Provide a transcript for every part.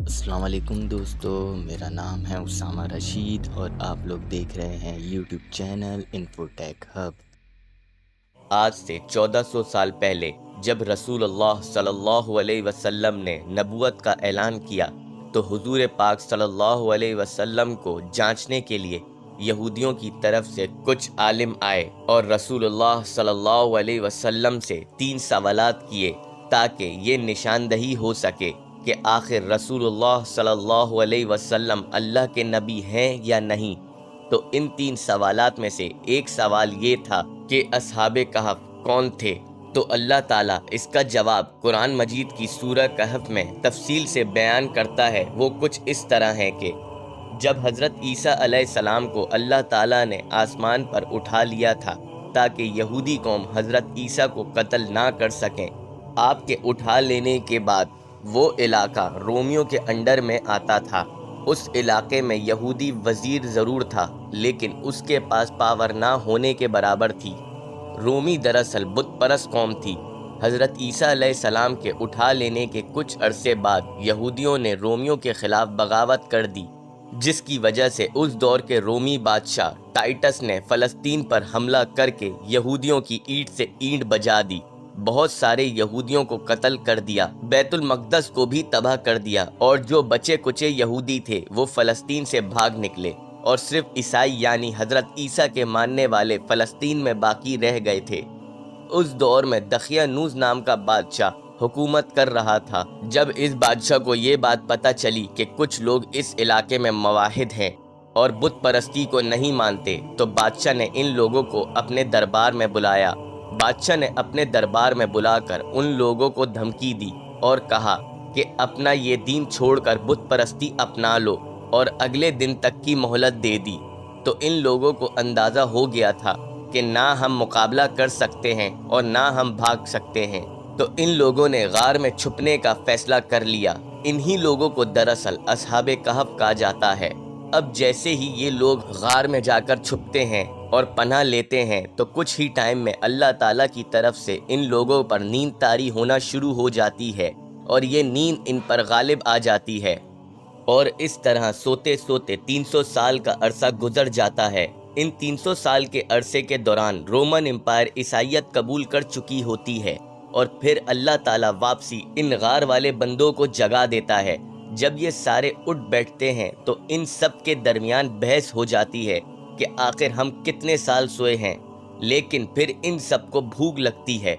السلام علیکم دوستو، میرا نام ہے اسامہ رشید اور آپ لوگ دیکھ رہے ہیں یوٹیوب چینل انفوٹیک ہب۔ آج سے 1400 سال پہلے جب رسول اللہ صلی اللہ علیہ وسلم نے نبوت کا اعلان کیا تو حضور پاک صلی اللہ علیہ وسلم کو جانچنے کے لیے یہودیوں کی طرف سے کچھ عالم آئے اور رسول اللہ صلی اللہ علیہ وسلم سے 3 سوالات کیے تاکہ یہ نشاندہی ہو سکے کہ آخر رسول اللہ صلی اللہ علیہ وسلم اللہ کے نبی ہیں یا نہیں۔ تو ان 3 سوالات میں سے ایک سوال یہ تھا کہ اصحاب کہف کون تھے، تو اللہ تعالیٰ اس کا جواب قرآن مجید کی سورہ کہف میں تفصیل سے بیان کرتا ہے۔ وہ کچھ اس طرح ہے کہ جب حضرت عیسیٰ علیہ السلام کو اللہ تعالیٰ نے آسمان پر اٹھا لیا تھا تاکہ یہودی قوم حضرت عیسیٰ کو قتل نہ کر سکیں، آپ کے اٹھا لینے کے بعد وہ علاقہ رومیوں کے انڈر میں آتا تھا۔ اس علاقے میں یہودی وزیر ضرور تھا لیکن اس کے پاس پاور نہ ہونے کے برابر تھی۔ رومی دراصل بت پرست قوم تھی۔ حضرت عیسیٰ علیہ السلام کے اٹھا لینے کے کچھ عرصے بعد یہودیوں نے رومیوں کے خلاف بغاوت کر دی، جس کی وجہ سے اس دور کے رومی بادشاہ ٹائٹس نے فلسطین پر حملہ کر کے یہودیوں کی اینٹ سے اینٹ بجا دی، بہت سارے یہودیوں کو قتل کر دیا، بیت المقدس کو بھی تباہ کر دیا، اور جو بچے کچے یہودی تھے وہ فلسطین سے بھاگ نکلے اور صرف عیسائی یعنی حضرت عیسیٰ کے ماننے والے فلسطین میں باقی رہ گئے تھے۔ اس دور میں دقیانوس نام کا بادشاہ حکومت کر رہا تھا۔ جب اس بادشاہ کو یہ بات پتہ چلی کہ کچھ لوگ اس علاقے میں موحد ہیں اور بت پرستی کو نہیں مانتے تو بادشاہ نے ان لوگوں کو اپنے دربار میں بلایا۔ بادشاہ نے اپنے دربار میں بلا کر ان لوگوں کو دھمکی دی اور کہا کہ اپنا یہ دین چھوڑ کر بت پرستی اپنا لو، اور اگلے دن تک کی مہلت دے دی۔ تو ان لوگوں کو اندازہ ہو گیا تھا کہ نہ ہم مقابلہ کر سکتے ہیں اور نہ ہم بھاگ سکتے ہیں، تو ان لوگوں نے غار میں چھپنے کا فیصلہ کر لیا۔ انہی لوگوں کو دراصل اصحاب کہف کہا جاتا ہے۔ اب جیسے ہی یہ لوگ غار میں جا کر چھپتے ہیں اور پناہ لیتے ہیں تو کچھ ہی ٹائم میں اللہ تعالیٰ کی طرف سے ان لوگوں پر نیند طاری ہونا شروع ہو جاتی ہے اور یہ نیند ان پر غالب آ جاتی ہے، اور اس طرح سوتے سوتے 300 سال کا عرصہ گزر جاتا ہے۔ ان 300 سال کے عرصے کے دوران رومن امپائر عیسائیت قبول کر چکی ہوتی ہے، اور پھر اللہ تعالیٰ واپسی ان غار والے بندوں کو جگا دیتا ہے۔ جب یہ سارے اٹھ بیٹھتے ہیں تو ان سب کے درمیان بحث ہو جاتی ہے کہ آخر ہم کتنے سال سوئے ہیں، لیکن پھر ان سب کو بھوک لگتی ہے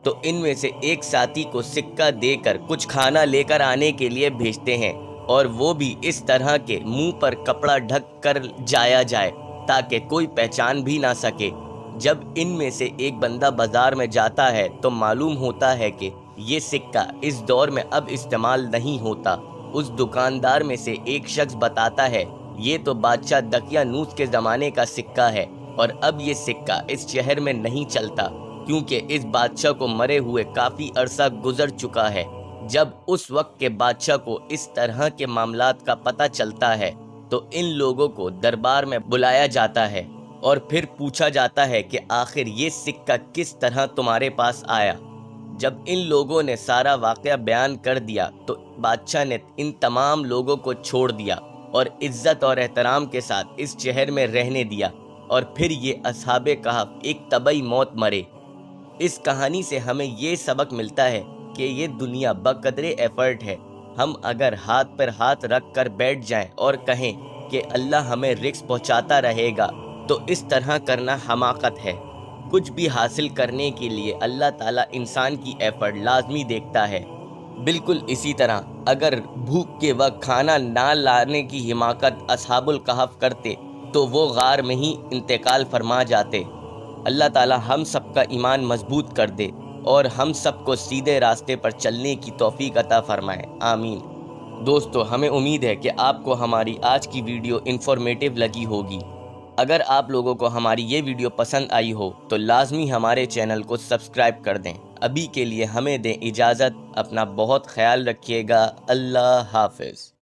تو ان میں سے ایک ساتھی کو سکہ دے کر کچھ کھانا لے کر آنے کے لیے بھیجتے ہیں، اور وہ بھی اس طرح کے منہ پر کپڑا ڈھک کر جایا جائے تاکہ کوئی پہچان بھی نہ سکے۔ جب ان میں سے ایک بندہ بازار میں جاتا ہے تو معلوم ہوتا ہے کہ یہ سکہ اس دور میں اب استعمال نہیں ہوتا۔ اس دکاندار میں سے ایک شخص بتاتا ہے یہ تو بادشاہ دقیانوس کے زمانے کا سکہ ہے، اور اب یہ سکہ اس شہر میں نہیں چلتا کیونکہ اس بادشاہ کو مرے ہوئے کافی عرصہ گزر چکا ہے۔ جب اس وقت کے بادشاہ کو اس طرح کے معاملات کا پتہ چلتا ہے تو ان لوگوں کو دربار میں بلایا جاتا ہے اور پھر پوچھا جاتا ہے کہ آخر یہ سکہ کس طرح تمہارے پاس آیا۔ جب ان لوگوں نے سارا واقعہ بیان کر دیا تو بادشاہ نے ان تمام لوگوں کو چھوڑ دیا اور عزت اور احترام کے ساتھ اس شہر میں رہنے دیا، اور پھر یہ اصحاب کہف ایک طبعی موت مرے۔ اس کہانی سے ہمیں یہ سبق ملتا ہے کہ یہ دنیا بقدرے ایفرٹ ہے۔ ہم اگر ہاتھ پر ہاتھ رکھ کر بیٹھ جائیں اور کہیں کہ اللہ ہمیں رزق پہنچاتا رہے گا تو اس طرح کرنا حماقت ہے۔ کچھ بھی حاصل کرنے کے لیے اللہ تعالیٰ انسان کی ایفرٹ لازمی دیکھتا ہے۔ بالکل اسی طرح اگر بھوک کے وقت کھانا نہ لانے کی حماقت اصحاب الکہف کرتے تو وہ غار میں ہی انتقال فرما جاتے۔ اللہ تعالیٰ ہم سب کا ایمان مضبوط کر دے اور ہم سب کو سیدھے راستے پر چلنے کی توفیق عطا فرمائے، آمین۔ دوستو، ہمیں امید ہے کہ آپ کو ہماری آج کی ویڈیو انفارمیٹیو لگی ہوگی۔ اگر آپ لوگوں کو ہماری یہ ویڈیو پسند آئی ہو تو لازمی ہمارے چینل کو سبسکرائب کر دیں۔ ابھی کے لیے ہمیں دیں اجازت، اپنا بہت خیال رکھیے گا، اللہ حافظ۔